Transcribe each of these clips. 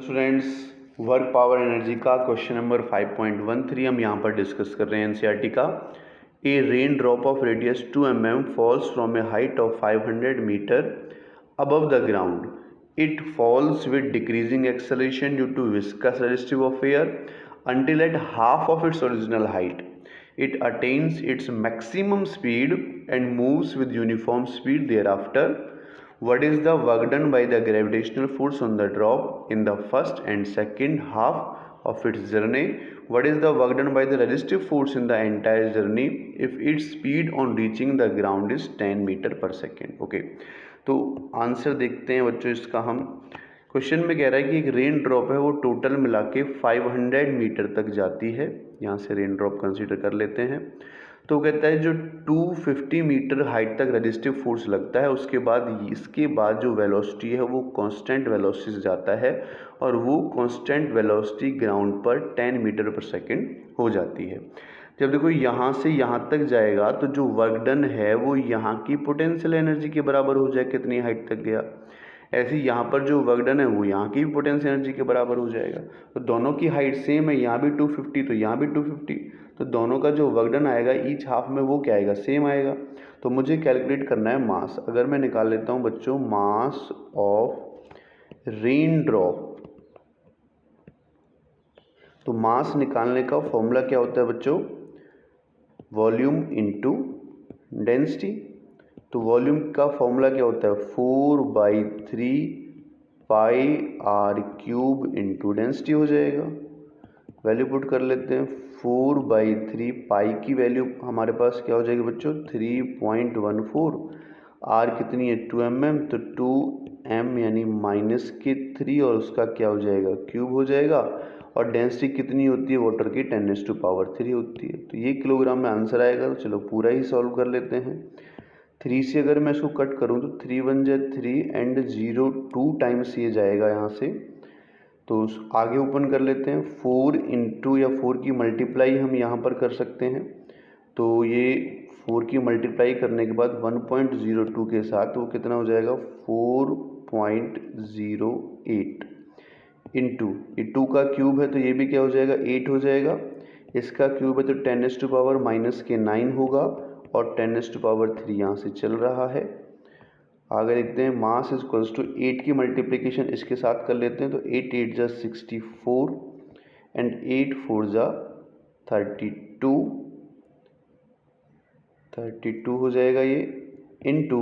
Students, work power energy का question number 5.13 हम यहाँ पर डिस्कस कर रहे हैं एनसीईआरटी का। A rain drop of radius 2 mm falls from a height of 500 metre above the ground. It falls with decreasing acceleration due to viscous resistivity of air until at half of its original height. It attains its maximum speed and moves with uniform speed thereafter. What is the work done by the gravitational force on the drop in the first and second half of its journey? What is the work done by the resistive force in the entire journey if its speed on reaching the ground is 10 meter per second? Okay, तो answer देखते हैं बच्चों इसका। हम question में कह रहा है कि एक रेन ड्रॉप है वो टोटल मिला के 500 मीटर तक जाती है। यहाँ से रेन ड्रॉप कंसीडर कर लेते हैं। तो कहता है जो 250 मीटर हाइट तक रेजिस्टिव फोर्स लगता है, उसके बाद इसके बाद जो वेलोसिटी है वो कांस्टेंट वेलोसिटी से जाता है और वो कांस्टेंट वेलोसिटी ग्राउंड पर 10 मीटर पर सेकंड हो जाती है। जब देखो यहाँ से यहाँ तक जाएगा तो जो वर्क डन है वो यहाँ की पोटेंशियल एनर्जी के बराबर हो जाए, कितनी हाइट तक गया। ऐसे ही यहाँ पर जो वर्क डन है वो यहाँ की पोटेंशियल एनर्जी के बराबर हो जाएगा। तो दोनों की हाइट सेम है, यहाँ भी 250 तो यहाँ भी 250, तो दोनों का जो वर्क डन आएगा ईच हाफ में वो क्या आएगा, सेम आएगा। तो मुझे कैलकुलेट करना है मास। अगर मैं निकाल लेता हूँ बच्चों मास ऑफ रेन ड्रॉप, तो मास निकालने का फॉर्मूला क्या होता है बच्चों, वॉल्यूम इनटू डेंसिटी। तो वॉल्यूम का फॉर्मूला क्या होता है, 4/3 पाई आर क्यूब इंटू डेंसिटी हो जाएगा। वैल्यू पुट कर लेते हैं, 4/3 पाई की वैल्यू हमारे पास क्या हो जाएगी बच्चों, 3.14। आर कितनी है 2 mm, तो 2m यानी -3 और उसका क्या हो जाएगा, क्यूब हो जाएगा। और डेंसिटी कितनी होती है वाटर की, 10⁻³ होती है। तो ये किलोग्राम में आंसर आएगा। तो चलो पूरा ही सॉल्व कर लेते हैं। 3 से अगर मैं इसको कट करूं तो 3 1 जा 3 एंड 0 2 टाइम्स ये जाएगा यहाँ से। तो आगे ओपन कर लेते हैं, 4 इंटू या 4 की मल्टीप्लाई हम यहाँ पर कर सकते हैं। तो ये 4 की मल्टीप्लाई करने के बाद 1.02 के साथ वो कितना हो जाएगा, 4.08 इंटू ये 2 का क्यूब है तो ये भी क्या हो जाएगा, 8 हो जाएगा। इसका क्यूब है तो 10⁻⁻9 होगा और 10⁻³ यहाँ से चल रहा है। आगे देखते हैं मास इक्वल्स टू 8 की मल्टीप्लिकेशन इसके साथ कर लेते हैं। तो 8 8 जा 64 एंड 8 4 जा 32 हो जाएगा ये, इंटू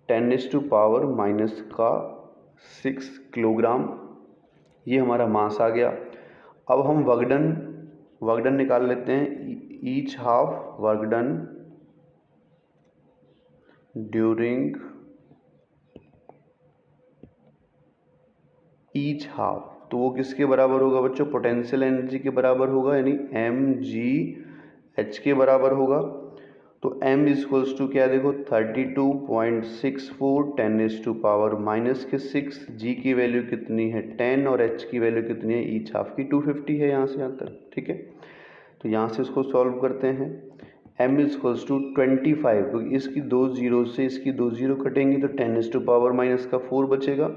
10⁻⁻6 किलोग्राम। ये हमारा मास आ गया। अब हम वर्क डन निकाल लेते हैं। Each half work done during each half, तो वो किसके बराबर होगा बच्चों, पोटेंशियल एनर्जी के बराबर होगा, यानी mgh के बराबर होगा। तो m इक्वल्स टू क्या देखो 32.64 10⁻⁻6, g की वैल्यू कितनी है 10 और h की वैल्यू कितनी है, ईच हाफ की 250 है यहाँ से यहाँ तक। ठीक है, तो यहाँ से इसको सॉल्व करते हैं। m इक्वल्स टू 25, क्योंकि इसकी 2 जीरो से इसकी 2 जीरो कटेंगी तो 10⁻⁻4 बचेगा।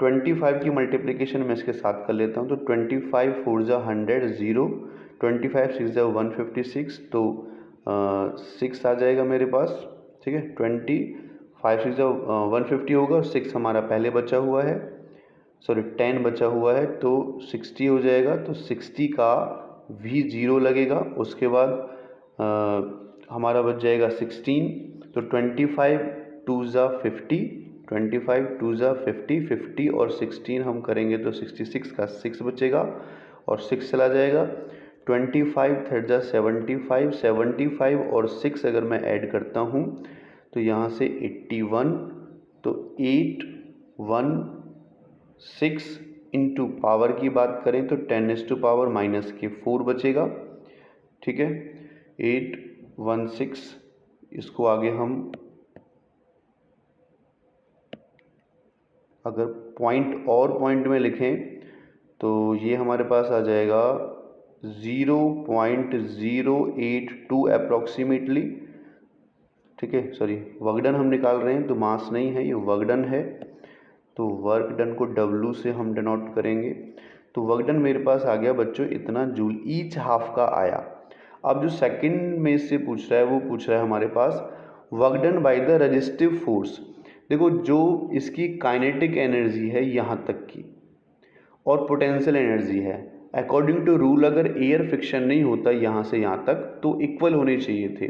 25 की मल्टीप्लिकेशन मैं इसके साथ कर लेता हूँ। तो 25 4 जा 100 0, 25 6 जा 156, तो 6 आ जाएगा मेरे पास। ठीक है, 25 6 जा 150 होगा और 6 हमारा पहले बचा हुआ है, सॉरी 10 बचा हुआ है तो 60 हो जाएगा। तो 60 का भी 0 लगेगा, उसके बाद हमारा बच जाएगा 16। तो 25 2 जा 50, 25 2 जा 50, 50 और 16 हम करेंगे तो 66 का 6 बचेगा और 6 चला जाएगा। 25 3 जा 75, 75 और 6 अगर मैं ऐड करता हूँ तो यहाँ से 81, तो 816 इंटू पावर की बात करें तो 10⁻⁻4 बचेगा। ठीक है, 816, इसको आगे हम अगर पॉइंट में लिखें तो ये हमारे पास आ जाएगा 0.082 अप्रॉक्सीमेटली। ठीक है, सॉरी वर्क डन हम निकाल रहे हैं तो मास नहीं है, ये वर्क डन है। तो वर्क डन को W से हम डिनोट करेंगे। तो वर्क डन मेरे पास आ गया बच्चों इतना जूल ईच हाफ का आया। अब जो सेकंड में इससे पूछ रहा है वो पूछ रहा है हमारे पास work done by the resistive force. देखो जो इसकी काइनेटिक एनर्जी है यहाँ तक की और पोटेंशियल एनर्जी है, अकॉर्डिंग टू रूल अगर एयर फ्रिक्शन नहीं होता यहाँ से यहाँ तक तो इक्वल होने चाहिए थे।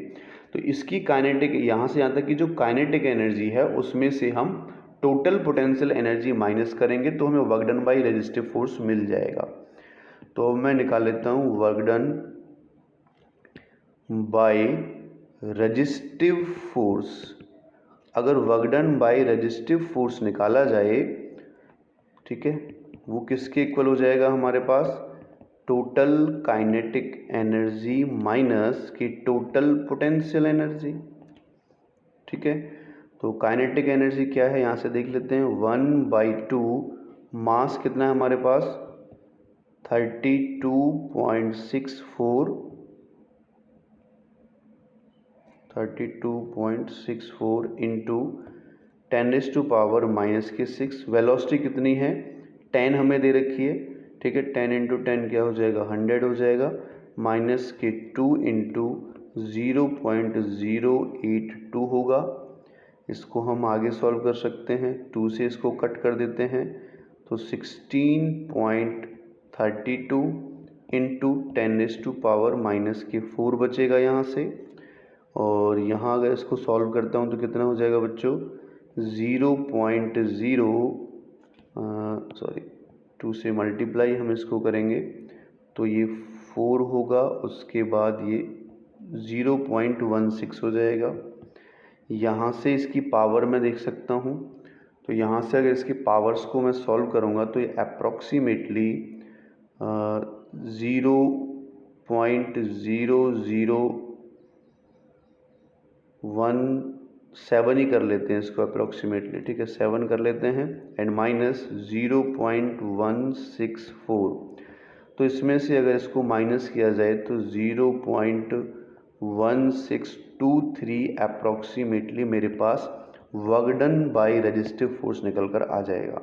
तो इसकी काइनेटिक यहाँ से यहाँ तक की जो काइनेटिक एनर्जी है उसमें से हम टोटल पोटेंशियल एनर्जी माइनस करेंगे तो हमें work done by resistive force मिल जाएगा। तो अब मैं निकाल लेता हूँ work done by resistive force. अगर work done by resistive force निकाला जाए, ठीक है, वो किसके इक्वल हो जाएगा हमारे पास, टोटल काइनेटिक एनर्जी माइनस की टोटल पोटेंशियल एनर्जी। ठीक है, तो काइनेटिक एनर्जी क्या है यहाँ से देख लेते हैं, 1/2 मास कितना है हमारे पास 32.64 इंटू 10⁻⁻⁶। वेलोसिटी कितनी है 10 हमें दे रखी है, ठीक है, 10 इंटू 10 क्या हो जाएगा 100 हो जाएगा, माइनस के 2 इंटू 0.082 होगा। इसको हम आगे सॉल्व कर सकते हैं, 2 से इसको कट कर देते हैं तो 16.32 इंटू 10⁻⁻⁴ बचेगा यहाँ से। और यहाँ अगर इसको सॉल्व करता हूँ तो कितना हो जाएगा बच्चों 2 से मल्टीप्लाई हम इसको करेंगे तो ये 4 होगा, उसके बाद ये 0.16 हो जाएगा। यहाँ से इसकी पावर मैं देख सकता हूँ, तो यहाँ से अगर इसकी पावर्स को मैं सॉल्व करूँगा तो ये अप्रॉक्सीमेटली 0.0017 ही कर लेते हैं इसको अप्रॉक्सीमेटली, ठीक है, 7 कर लेते हैं एंड माइनस 0.164। तो इसमें से अगर इसको माइनस किया जाए तो 0.1623 अप्रॉक्सीमेटली मेरे पास work done by resistive force निकल कर आ जाएगा।